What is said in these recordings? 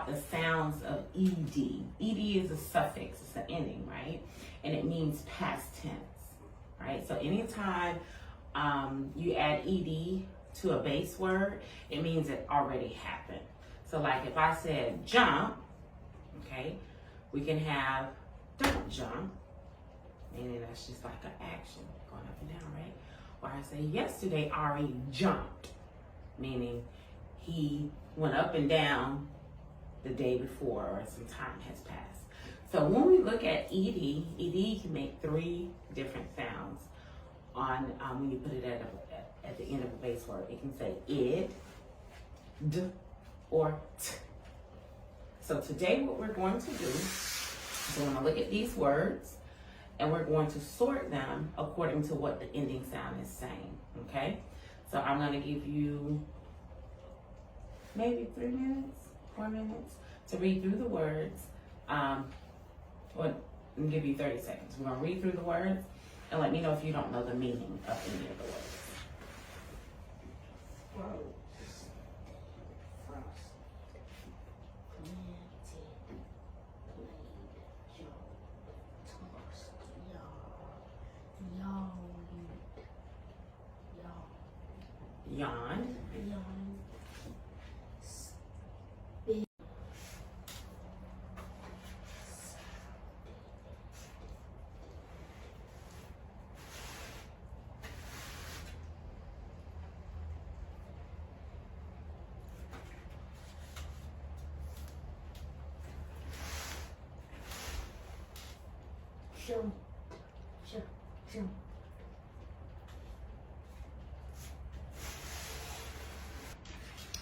about the sounds of ed. Ed is a suffix, it's an ending, right? And it means past tense, right? So anytime you add ed to a base word, it means it already happened. So like if I said jump, okay, we can have don't jump, meaning that's just like an action going up and down, right? Or I say yesterday Ari jumped, meaning he went up and down the day before or some time has passed. So when we look at ed, ed can make three different sounds on when you put it at the end of a base word. It can say id, d, or t. So today what we're going to do is we're going to look at these words and we're going to sort them according to what the ending sound is saying, okay? So I'm going to give you maybe 3 minutes, 4 minutes to read through the words. Or and give you 30 seconds. We're going to read through the words and let me know if you don't know the meaning of any of the words. Yawn.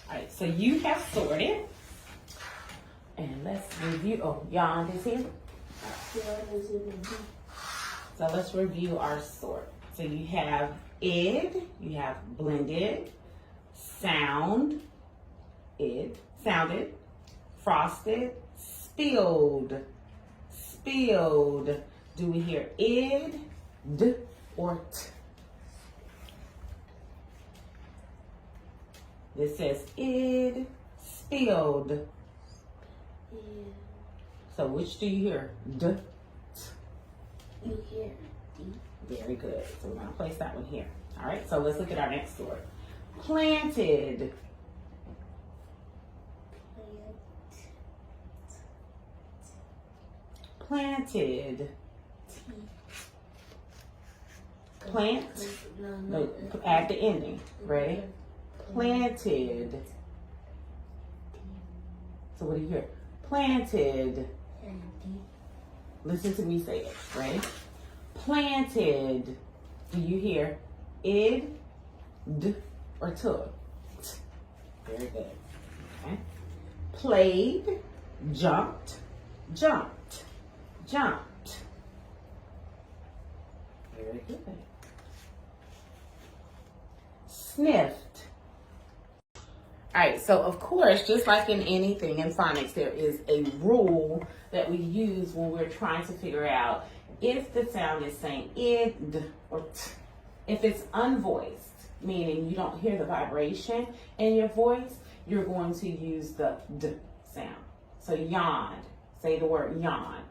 All right, so you have sorted, and let's review. Oh, yawn is here. So let's review our sort. So you have id, you have blended, sound, id, sounded, frosted, spilled, spilled. Do we hear id, d, or t? This says id, spilled. So which do you hear? D, t. You hear D. Very good. So we're going to place that one here. All right, so let's look at our next word. Planted. Planted. Plant. No, add the ending. Ready? Planted. So what do you hear? Planted. Listen to me say it. Ready? Planted. Do you hear id, d, or t? Very good. Okay. Played, jumped, jumped, jumped. Very good. Sniffed. All right, so of course, just like in anything in phonics, there is a rule that we use when we're trying to figure out if the sound is saying id, d, or t. If it's unvoiced, meaning you don't hear the vibration in your voice, you're going to use the d sound. So yawned, say the word yawn.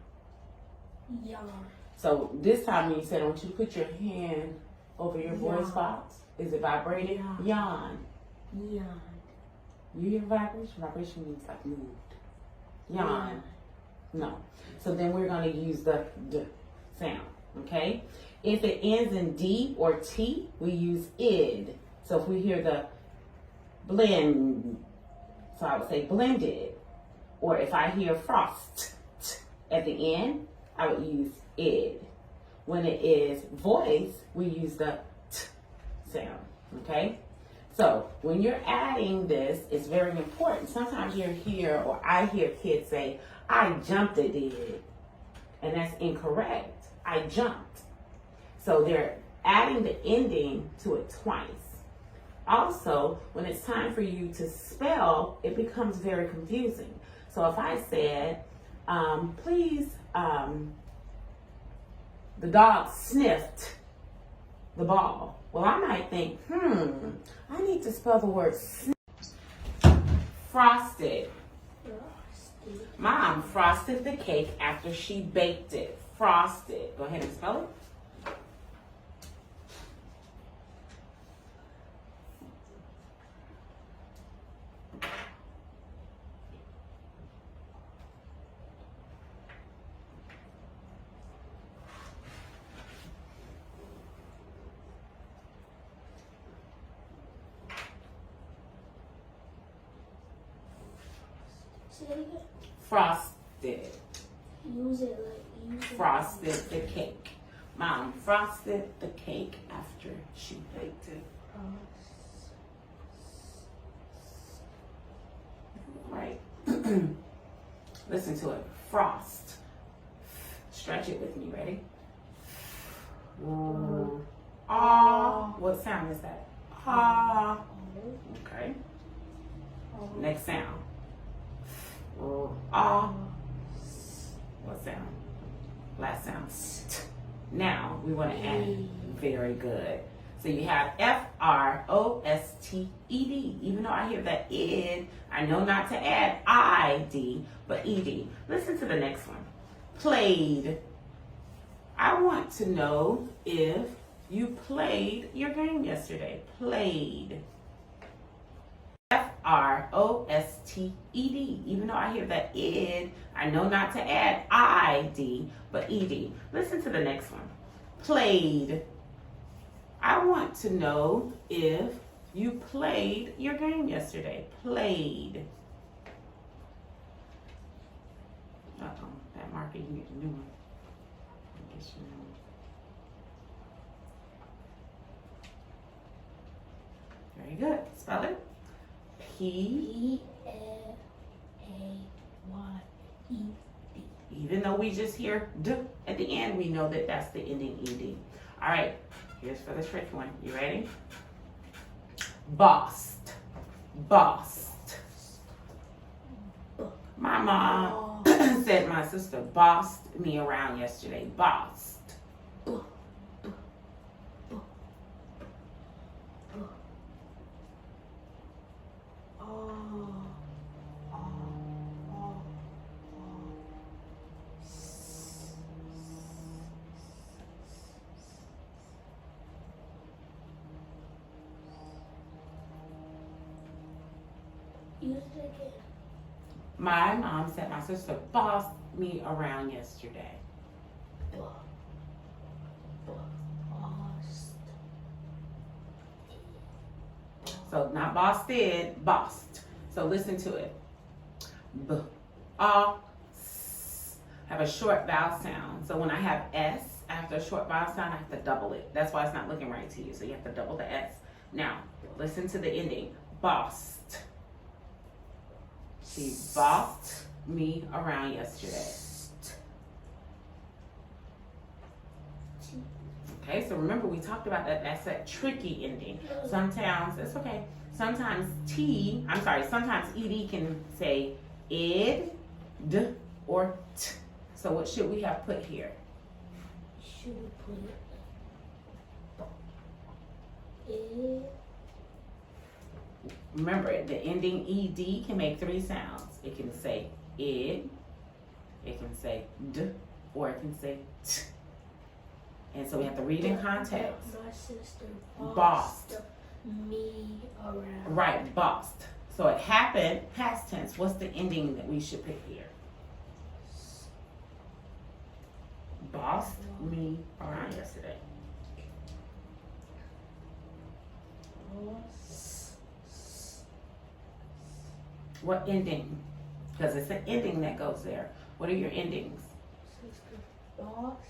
Yawn. So this time when you said, I want you to put your hand over your voice box. Is it vibrating? Yawn. Yawn. You hear vibration? Vibration means like moved. Yawn. No. So then we're going to use the d sound, okay? If it ends in D or T, we use id. So if we hear the blend, so I would say blended. Or if I hear frost at the end, I would use id. When it is voice, we use the t sound, okay? So when you're adding this, it's very important. Sometimes you'll hear, or I hear kids say, I jumped a did. And that's incorrect. I jumped. So they're adding the ending to it twice. Also, when it's time for you to spell, it becomes very confusing. So if I said, please, the dog sniffed the ball. Well, I might think, I need to spell the word sniff. Frosted. Mom frosted the cake after she baked it. Frosted. Go ahead and spell it. Say it again. Frosted. Use it like use it. Frosted the cake. Mom frosted the cake after she baked it. Right. Listen to it. Frost. Stretch it with me. Ready? Ah. What sound is that? Ah. Okay. Next sound. Ah. What sound? Last sound. Now we want to add. Very good. So you have Frosted. Even though I hear that id, I know not to add id, but ed. Listen to the next one. Played. I want to know if you played your game yesterday. Played. Frosted. Even though I hear that id, I know not to add id, but ed. Listen to the next one. Played. I want to know if you played your game yesterday. Played. Uh-oh, that marker, you need a new one. I guess you know. Very good. Spell it. P. P-L-A-Y-E-D. Even though we just hear d at the end, we know that that's the ending ed. All right, here's for the trick one. You ready? Bossed. Bossed. My mom said my sister bossed me around yesterday. Bossed. Use it again. My mom said my sister bossed me around yesterday. So not bossed, bossed. So listen to it. B, a, s. Have a short vowel sound. So when I have s after a short vowel sound, I have to double it. That's why it's not looking right to you. So you have to double the s. Now listen to the ending. Bossed. She bossed me around yesterday. Okay, so remember we talked about that. That's that tricky ending. Sometimes, it's okay. Sometimes sometimes ed can say id, d, or t. So what should we have put here? Should we put it? Remember, the ending ed can make three sounds. It can say id, it can say d, or it can say t. And so we have to read in context. My sister Bossed me around. Right, bossed. So it happened, past tense. What's the ending that we should put here? Bossed me around yesterday. What ending? Because it's the ending that goes there. What are your endings? Sister bossed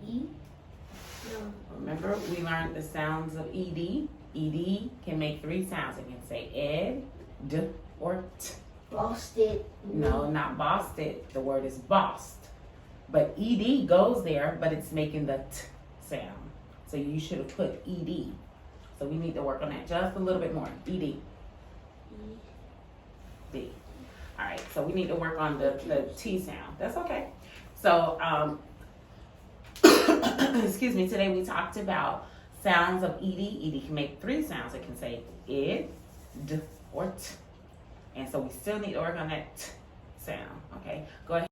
me. No. Remember, we learned the sounds of ed. Ed can make three sounds. It can say ed, d, or t. Bossed it. No, not bossed it. The word is bossed. But ed goes there, but it's making the t sound. So you should have put ed. So we need to work on that just a little bit more. Ed. D. All right, so we need to work on the T sound. That's okay. So, excuse me, today we talked about sounds of ed. Ed can make three sounds. It can say id, d, or t. And so we still need to work on that t sound, okay? Go ahead.